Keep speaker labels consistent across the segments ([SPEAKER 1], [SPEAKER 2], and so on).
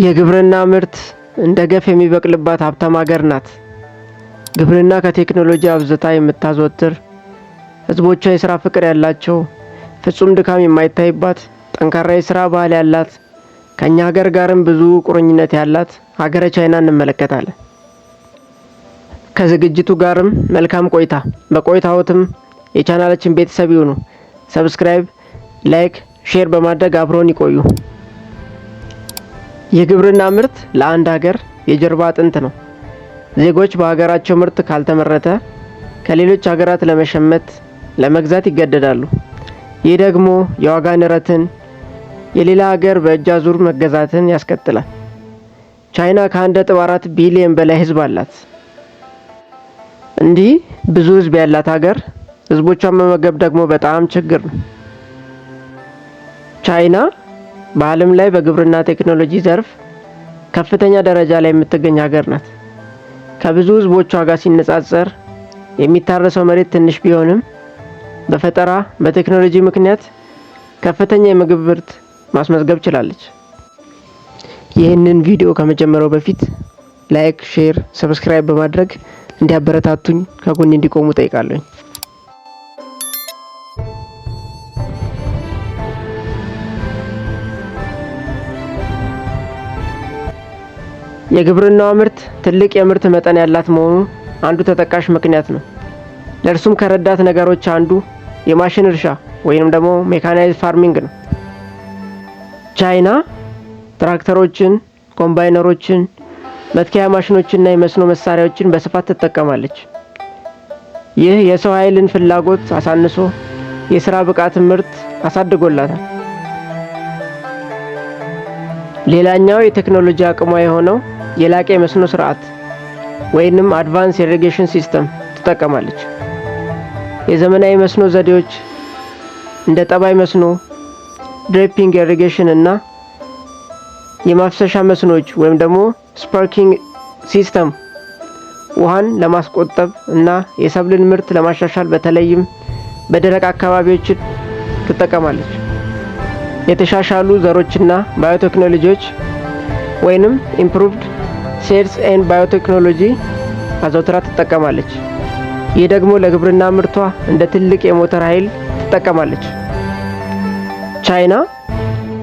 [SPEAKER 1] የግብርና ምርት እንደ ገፍ የሚበቅልባት ሀብታም ሀገር ናት። ግብርና ከቴክኖሎጂ አብዝታ የምታዘወትር፣ ህዝቦቿ የሥራ ፍቅር ያላቸው፣ ፍጹም ድካም የማይታይባት፣ ጠንካራ የሥራ ባህል ያላት፣ ከኛ ሀገር ጋርም ብዙ ቁርኝነት ያላት ሀገረ ቻይና እንመለከታለን። ከዝግጅቱ ጋርም መልካም ቆይታ። በቆይታዎትም የቻናላችን ቤተሰብ ይሁኑ። ሰብስክራይብ፣ ላይክ፣ ሼር በማድረግ አብሮን ይቆዩ። የግብርና ምርት ለአንድ ሀገር የጀርባ አጥንት ነው። ዜጎች በሀገራቸው ምርት ካልተመረተ ከሌሎች ሀገራት ለመሸመት ለመግዛት ይገደዳሉ። ይህ ደግሞ የዋጋ ንረትን፣ የሌላ ሀገር በእጅ አዙር መገዛትን ያስከትላል። ቻይና ከ1.4 ቢሊዮን በላይ ህዝብ አላት። እንዲህ ብዙ ህዝብ ያላት ሀገር ህዝቦቿን መመገብ ደግሞ በጣም ችግር ነው። ቻይና በዓለም ላይ በግብርና ቴክኖሎጂ ዘርፍ ከፍተኛ ደረጃ ላይ የምትገኝ ሀገር ናት። ከብዙ ህዝቦቿ ጋር ሲነጻጸር የሚታረሰው መሬት ትንሽ ቢሆንም በፈጠራ በቴክኖሎጂ ምክንያት ከፍተኛ የምግብ ምርት ማስመዝገብ ችላለች። ይህንን ቪዲዮ ከመጀመሪያው በፊት ላይክ፣ ሼር፣ ሰብስክራይብ በማድረግ እንዲያበረታቱኝ ከጎኔ እንዲቆሙ ጠይቃለሁ። የግብርናው ምርት ትልቅ የምርት መጠን ያላት መሆኑ አንዱ ተጠቃሽ ምክንያት ነው። ለእርሱም ከረዳት ነገሮች አንዱ የማሽን እርሻ ወይንም ደግሞ ሜካናይዝድ ፋርሚንግ ነው። ቻይና ትራክተሮችን፣ ኮምባይነሮችን፣ መትከያ ማሽኖችንና የመስኖ መሳሪያዎችን በስፋት ትጠቀማለች። ይህ የሰው ኃይልን ፍላጎት አሳንሶ የሥራ ብቃት ምርት አሳድጎላታል። ሌላኛው የቴክኖሎጂ አቅሟ የሆነው የላቀ የመስኖ ስርዓት ወይንም አድቫንስ ኢሪጌሽን ሲስተም ትጠቀማለች። የዘመናዊ መስኖ ዘዴዎች እንደ ጠባይ መስኖ፣ ድሪፒንግ ኢሪጌሽን እና የማፍሰሻ መስኖች ወይም ደግሞ ስፓርክሊንግ ሲስተም ውሃን ለማስቆጠብ እና የሰብልን ምርት ለማሻሻል በተለይም በደረቅ አካባቢዎች ትጠቀማለች። የተሻሻሉ ዘሮችና ባዮቴክኖሎጂዎች ወይንም ኢምፕሩቭድ ሴድስ ኤንድ ባዮቴክኖሎጂ አዘውትራ ትጠቀማለች። ይህ ደግሞ ለግብርና ምርቷ እንደ ትልቅ የሞተር ኃይል ትጠቀማለች። ቻይና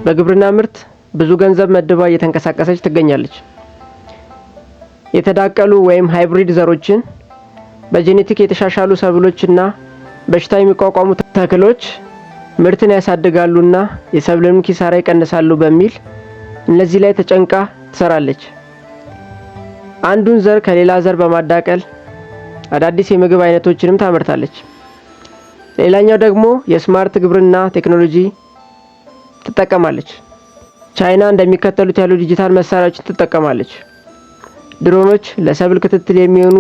[SPEAKER 1] በግብርና ምርት ብዙ ገንዘብ መድባ እየተንቀሳቀሰች ትገኛለች። የተዳቀሉ ወይም ሃይብሪድ ዘሮችን፣ በጄኔቲክ የተሻሻሉ ሰብሎችና በሽታ የሚቋቋሙ ተክሎች ምርትን ያሳድጋሉና የሰብልን ኪሳራ ይቀንሳሉ በሚል እነዚህ ላይ ተጨንቃ ትሰራለች። አንዱን ዘር ከሌላ ዘር በማዳቀል አዳዲስ የምግብ አይነቶችንም ታመርታለች። ሌላኛው ደግሞ የስማርት ግብርና ቴክኖሎጂ ትጠቀማለች። ቻይና እንደሚከተሉት ያሉ ዲጂታል መሳሪያዎችን ትጠቀማለች። ድሮኖች ለሰብል ክትትል የሚሆኑ፣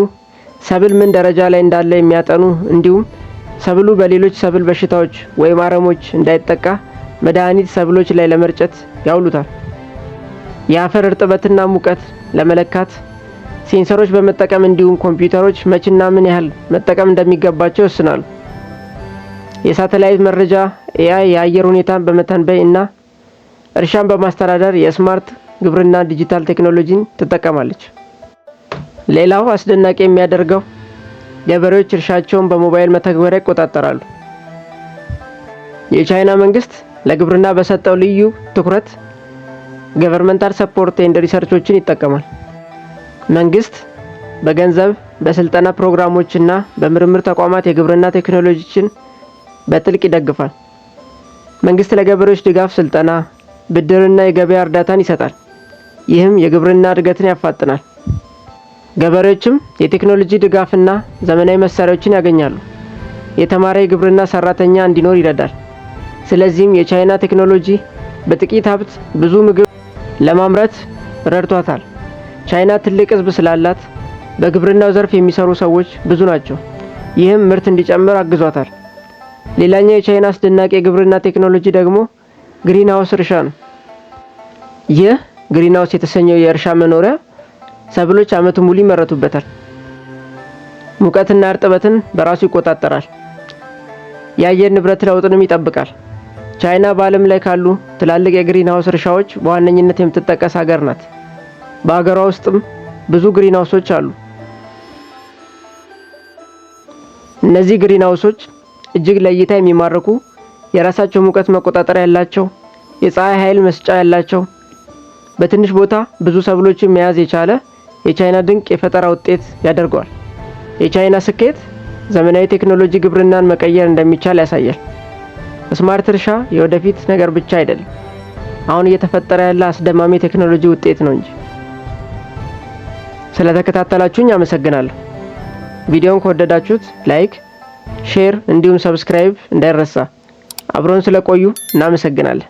[SPEAKER 1] ሰብል ምን ደረጃ ላይ እንዳለ የሚያጠኑ፣ እንዲሁም ሰብሉ በሌሎች ሰብል በሽታዎች ወይም አረሞች እንዳይጠቃ መድኃኒት ሰብሎች ላይ ለመርጨት ያውሉታል። የአፈር እርጥበትና ሙቀት ለመለካት ሴንሰሮች በመጠቀም እንዲሁም ኮምፒውተሮች መቼና ምን ያህል መጠቀም እንደሚገባቸው ይወስናሉ። የሳተላይት መረጃ ኤአይ የአየር ሁኔታን በመተንበይ እና እርሻን በማስተዳደር የስማርት ግብርና ዲጂታል ቴክኖሎጂን ትጠቀማለች። ሌላው አስደናቂ የሚያደርገው ገበሬዎች እርሻቸውን በሞባይል መተግበሪያ ይቆጣጠራሉ። የቻይና መንግስት ለግብርና በሰጠው ልዩ ትኩረት ገቨርንመንታል ሰፖርት ኤንድ ሪሰርቾችን ይጠቀማል። መንግስት በገንዘብ በስልጠና ፕሮግራሞችና በምርምር ተቋማት የግብርና ቴክኖሎጂዎችን በጥልቅ ይደግፋል። መንግስት ለገበሬዎች ድጋፍ፣ ስልጠና፣ ብድርና የገበያ እርዳታን ይሰጣል። ይህም የግብርና እድገትን ያፋጥናል። ገበሬዎችም የቴክኖሎጂ ድጋፍና ዘመናዊ መሳሪያዎችን ያገኛሉ። የተማረ የግብርና ሰራተኛ እንዲኖር ይረዳል። ስለዚህም የቻይና ቴክኖሎጂ በጥቂት ሀብት ብዙ ምግብ ለማምረት ረድቷታል። ቻይና ትልቅ ህዝብ ስላላት በግብርናው ዘርፍ የሚሰሩ ሰዎች ብዙ ናቸው። ይህም ምርት እንዲጨምር አግዟታል። ሌላኛው የቻይና አስደናቂ የግብርና ቴክኖሎጂ ደግሞ ግሪን ሃውስ እርሻ ነው። ይህ ግሪን ሃውስ የተሰኘው የእርሻ መኖሪያ ሰብሎች ዓመቱን ሙሉ ይመረቱበታል። ሙቀትና እርጥበትን በራሱ ይቆጣጠራል። የአየር ንብረት ለውጥንም ይጠብቃል። ቻይና በዓለም ላይ ካሉ ትላልቅ የግሪን ሃውስ እርሻዎች በዋነኝነት የምትጠቀስ ሀገር ናት። በሀገሯ ውስጥም ብዙ ግሪን ሃውሶች አሉ። እነዚህ ግሪን ሃውሶች እጅግ ለእይታ የሚማርኩ፣ የራሳቸው ሙቀት መቆጣጠሪያ ያላቸው፣ የፀሐይ ኃይል መስጫ ያላቸው፣ በትንሽ ቦታ ብዙ ሰብሎችን መያዝ የቻለ የቻይና ድንቅ የፈጠራ ውጤት ያደርገዋል። የቻይና ስኬት ዘመናዊ ቴክኖሎጂ ግብርናን መቀየር እንደሚቻል ያሳያል። ስማርት እርሻ የወደፊት ነገር ብቻ አይደለም፣ አሁን እየተፈጠረ ያለ አስደማሚ ቴክኖሎጂ ውጤት ነው እንጂ። ስለተከታተላችሁኝ አመሰግናለሁ። ቪዲዮውን ከወደዳችሁት ላይክ፣ ሼር እንዲሁም ሰብስክራይብ እንዳይረሳ። አብሮን ስለቆዩ እናመሰግናለን።